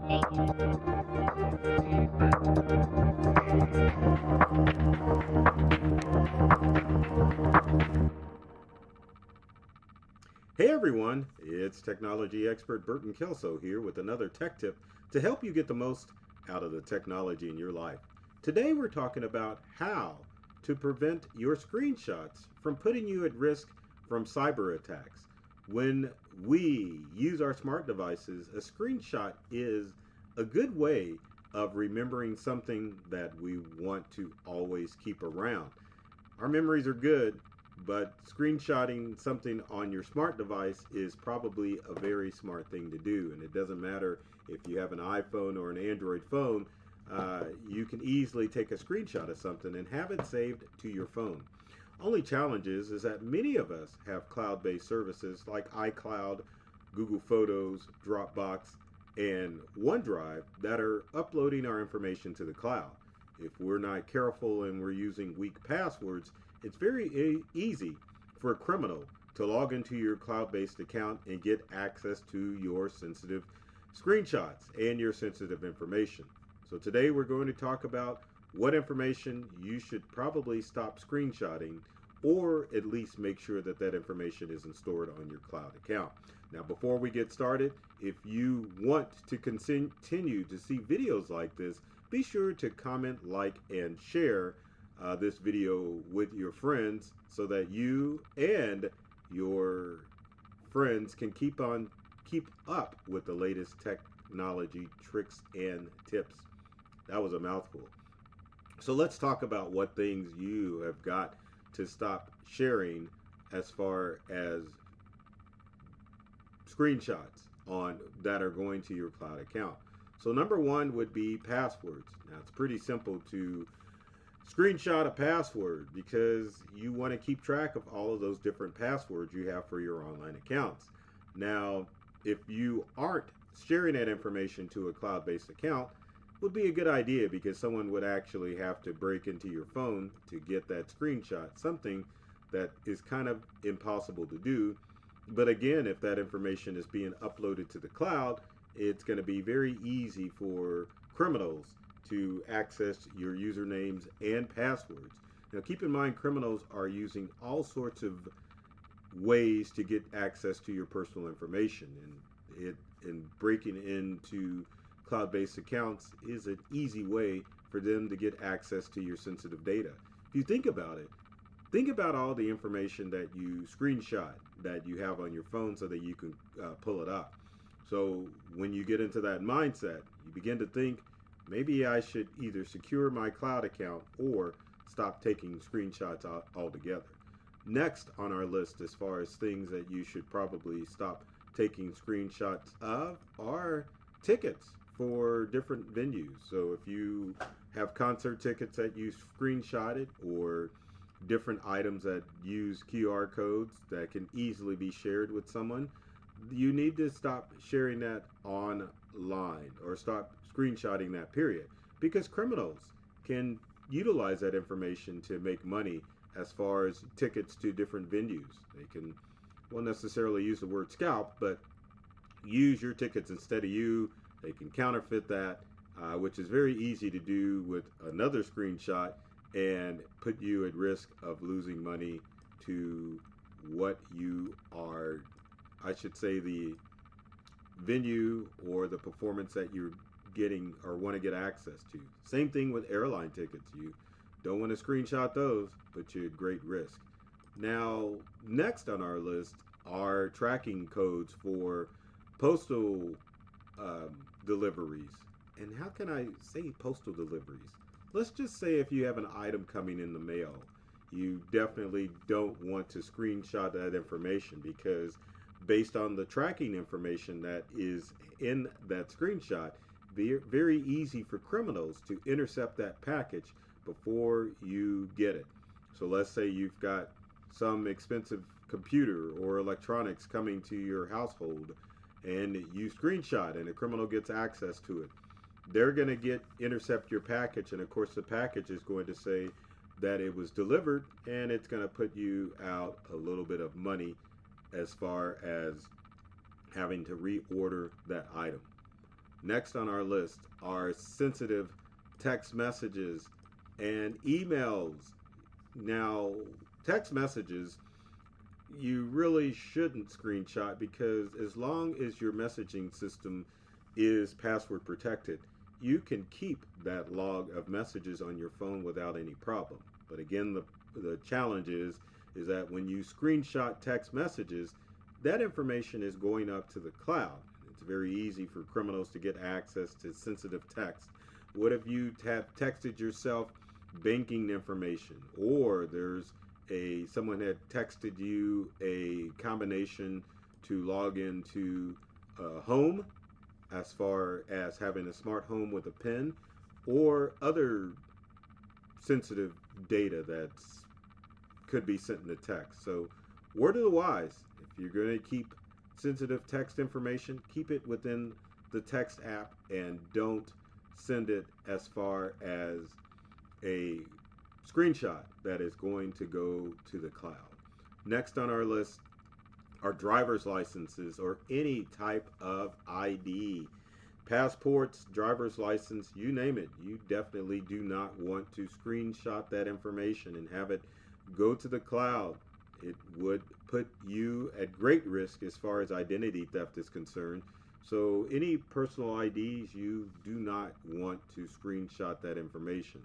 Hey everyone, it's technology expert Burton Kelso here with another tech tip to help you get the most out of the technology in your life. Today we're talking about how to prevent your screenshots from putting you at risk from cyber attacks. When we use our smart devices, a screenshot is a good way of remembering something that we want to always keep around. Our memories are good, but screenshotting something on your smart device is probably a very smart thing to do. And it doesn't matter if you have an iPhone or an Android phone, you can easily take a screenshot of something and have it saved to your phone. Only challenge is that many of us have cloud-based services like iCloud, Google Photos, Dropbox, and OneDrive that are uploading our information to the cloud. If we're not careful and we're using weak passwords, it's very easy for a criminal to log into your cloud-based account and get access to your sensitive screenshots and your sensitive information. So today we're going to talk about what information you should probably stop screenshotting, or at least make sure that that information isn't stored on your cloud account. Now, before we get started, if you want to continue to see videos like this, be sure to comment, like, and share this video with your friends so that you and your friends can keep up with the latest technology tricks and tips. That was a mouthful. So let's talk about what things you have got to stop sharing as far as screenshots on that are going to your cloud account. So number one would be passwords. Now it's pretty simple to screenshot a password because you want to keep track of all of those different passwords you have for your online accounts. Now, if you aren't sharing that information to a cloud-based account, would be a good idea because someone would actually have to break into your phone to get that screenshot, something that is kind of impossible to do. But again, if that information is being uploaded to the cloud, it's going to be very easy for criminals to access your usernames and passwords. Now keep in mind, criminals are using all sorts of ways to get access to your personal information, and breaking into cloud-based accounts is an easy way for them to get access to your sensitive data. If you think about it, think about all the information that you screenshot that you have on your phone so that you can pull it up. So when you get into that mindset, you begin to think, maybe I should either secure my cloud account or stop taking screenshots altogether. Next on our list, as far as things that you should probably stop taking screenshots of, are tickets for different venues. So if you have concert tickets that you screenshotted, or different items that use QR codes that can easily be shared with someone, you need to stop sharing that online, or stop screenshotting that, period, because criminals can utilize that information to make money as far as tickets to different venues. They can, won't necessarily use the word scalp, but use your tickets instead of you. They can counterfeit that, which is very easy to do with another screenshot, and put you at risk of losing money to what you are, I should say, the venue or the performance that you're getting or want to get access to. Same thing with airline tickets. You don't want to screenshot those, but you're at great risk. Now, next on our list are tracking codes for postal deliveries. And how can I say postal deliveries? Let's just say if you have an item coming in the mail, you definitely don't want to screenshot that information, because based on the tracking information that is in that screenshot, very easy for criminals to intercept that package before you get it. So let's say you've got some expensive computer or electronics coming to your household, and you screenshot and a criminal gets access to it. They're going to intercept your package, and of course the package is going to say that it was delivered, and it's going to put you out a little bit of money as far as having to reorder that item. Next on our list are sensitive text messages and emails. Now, text messages you really shouldn't screenshot, because as long as your messaging system is password protected, you can keep that log of messages on your phone without any problem. But again, the challenge is that when you screenshot text messages, that information is going up to the cloud. It's very easy for criminals to get access to sensitive text. What if you have texted yourself banking information, or there's someone had texted you a combination to log into home, as far as having a smart home with a pin, or other sensitive data that could be sent in the text. So, word of the wise, if you're going to keep sensitive text information, keep it within the text app and don't send it as far as a screenshot that is going to go to the cloud. Next on our list are driver's licenses or any type of ID. Passports, driver's license, you name it. You definitely do not want to screenshot that information and have it go to the cloud. It would put you at great risk as far as identity theft is concerned. So any personal IDs, you do not want to screenshot that information.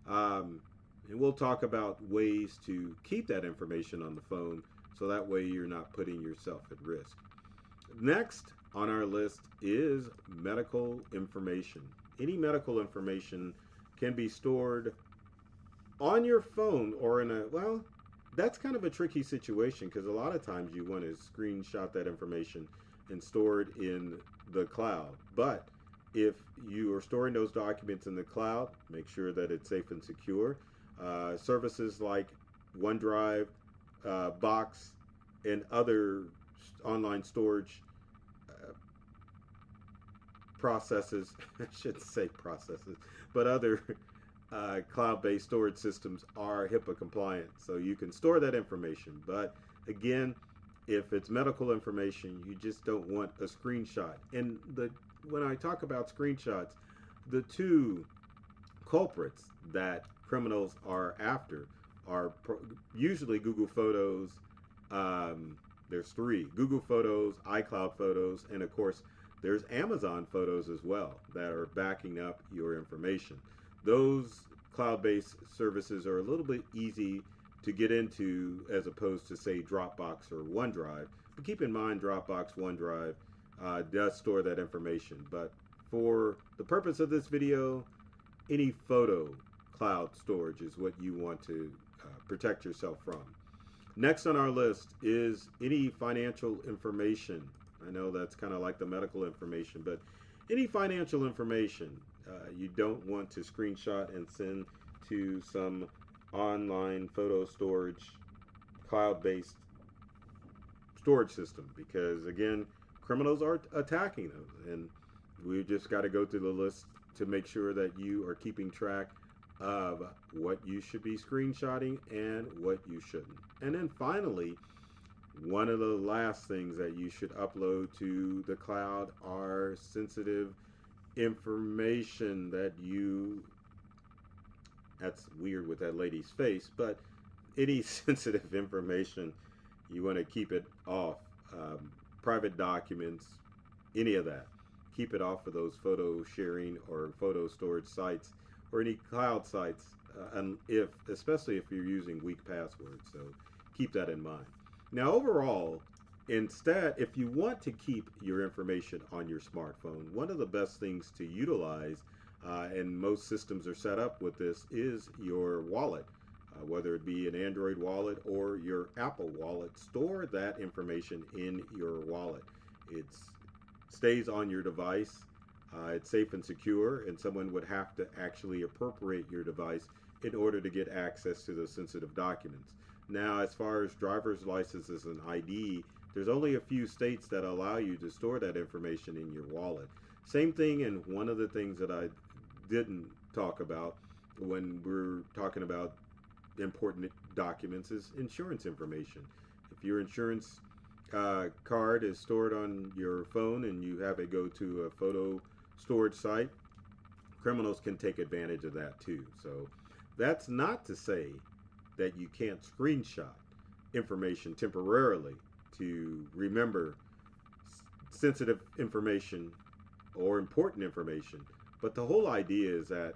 And we'll talk about ways to keep that information on the phone so that way you're not putting yourself at risk. Next on our list is medical information. Any medical information can be stored on your phone or in well, that's kind of a tricky situation, because a lot of times you want to screenshot that information and store it in the cloud. But if you are storing those documents in the cloud, make sure that it's safe and secure. Services like OneDrive, Box, and other online storage processes, I shouldn't say processes, but other cloud-based storage systems are HIPAA compliant, so you can store that information. But again, if it's medical information, you just don't want a screenshot. And when I talk about screenshots, the two culprits that criminals are after are usually Google Photos. There's three: Google Photos, iCloud Photos, and of course there's Amazon Photos as well that are backing up your information. Those cloud-based services are a little bit easy to get into as opposed to, say, Dropbox or OneDrive. But keep in mind, Dropbox, OneDrive does store that information. But for the purpose of this video, any photo cloud storage is what you want to protect yourself from. Next on our list is any financial information. I know that's kind of like the medical information, but any financial information you don't want to screenshot and send to some online photo storage, cloud-based storage system, because again, criminals are attacking those, and we just got to go through the list to make sure that you are keeping track of what you should be screenshotting and what you shouldn't. And then finally, one of the last things that you should upload to the cloud are sensitive information that that's weird with that lady's face, but any sensitive information, you want to keep it off. Private documents, any of that, keep it off of those photo sharing or photo storage sites or any cloud sites, and especially if you're using weak passwords. So keep that in mind. Now overall, instead, if you want to keep your information on your smartphone, one of the best things to utilize, and most systems are set up with this, is your wallet. Whether it be an Android wallet or your Apple wallet, store that information in your wallet. It stays on your device. It's safe and secure, and someone would have to actually appropriate your device in order to get access to those sensitive documents. Now, as far as driver's licenses and ID, there's only a few states that allow you to store that information in your wallet. Same thing, and one of the things that I didn't talk about when we're talking about important documents is insurance information. If your insurance card is stored on your phone and you have it go to a photo storage site, criminals can take advantage of that too. So that's not to say that you can't screenshot information temporarily to remember sensitive information or important information. But the whole idea is that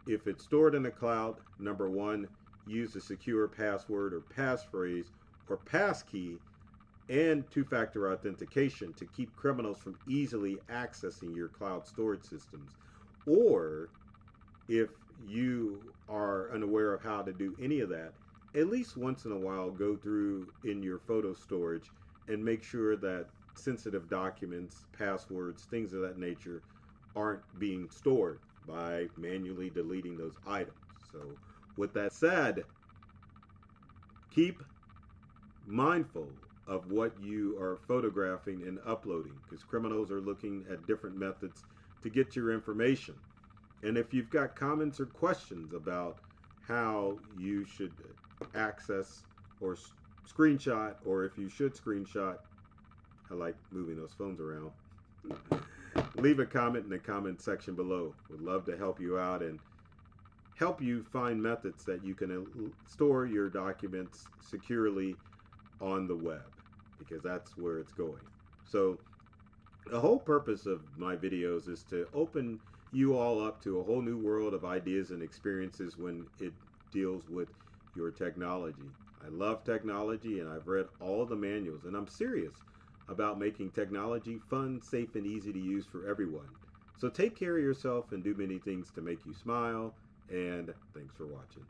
if it's stored in the cloud, number one, use a secure password or passphrase or passkey and two-factor authentication to keep criminals from easily accessing your cloud storage systems. Or if you are unaware of how to do any of that, at least once in a while go through in your photo storage and make sure that sensitive documents, passwords, things of that nature aren't being stored by manually deleting those items. So with that said, keep mindful of what you are photographing and uploading, because criminals are looking at different methods to get your information. And if you've got comments or questions about how you should access or screenshot, or if you should screenshot, I like moving those phones around, leave a comment in the comment section below. Would love to help you out and help you find methods that you can store your documents securely on the web, because that's where it's going. So the whole purpose of my videos is to open you all up to a whole new world of ideas and experiences when it deals with your technology. I love technology, and I've read all the manuals, and I'm serious about making technology fun, safe, and easy to use for everyone. So take care of yourself and do many things to make you smile, and thanks for watching.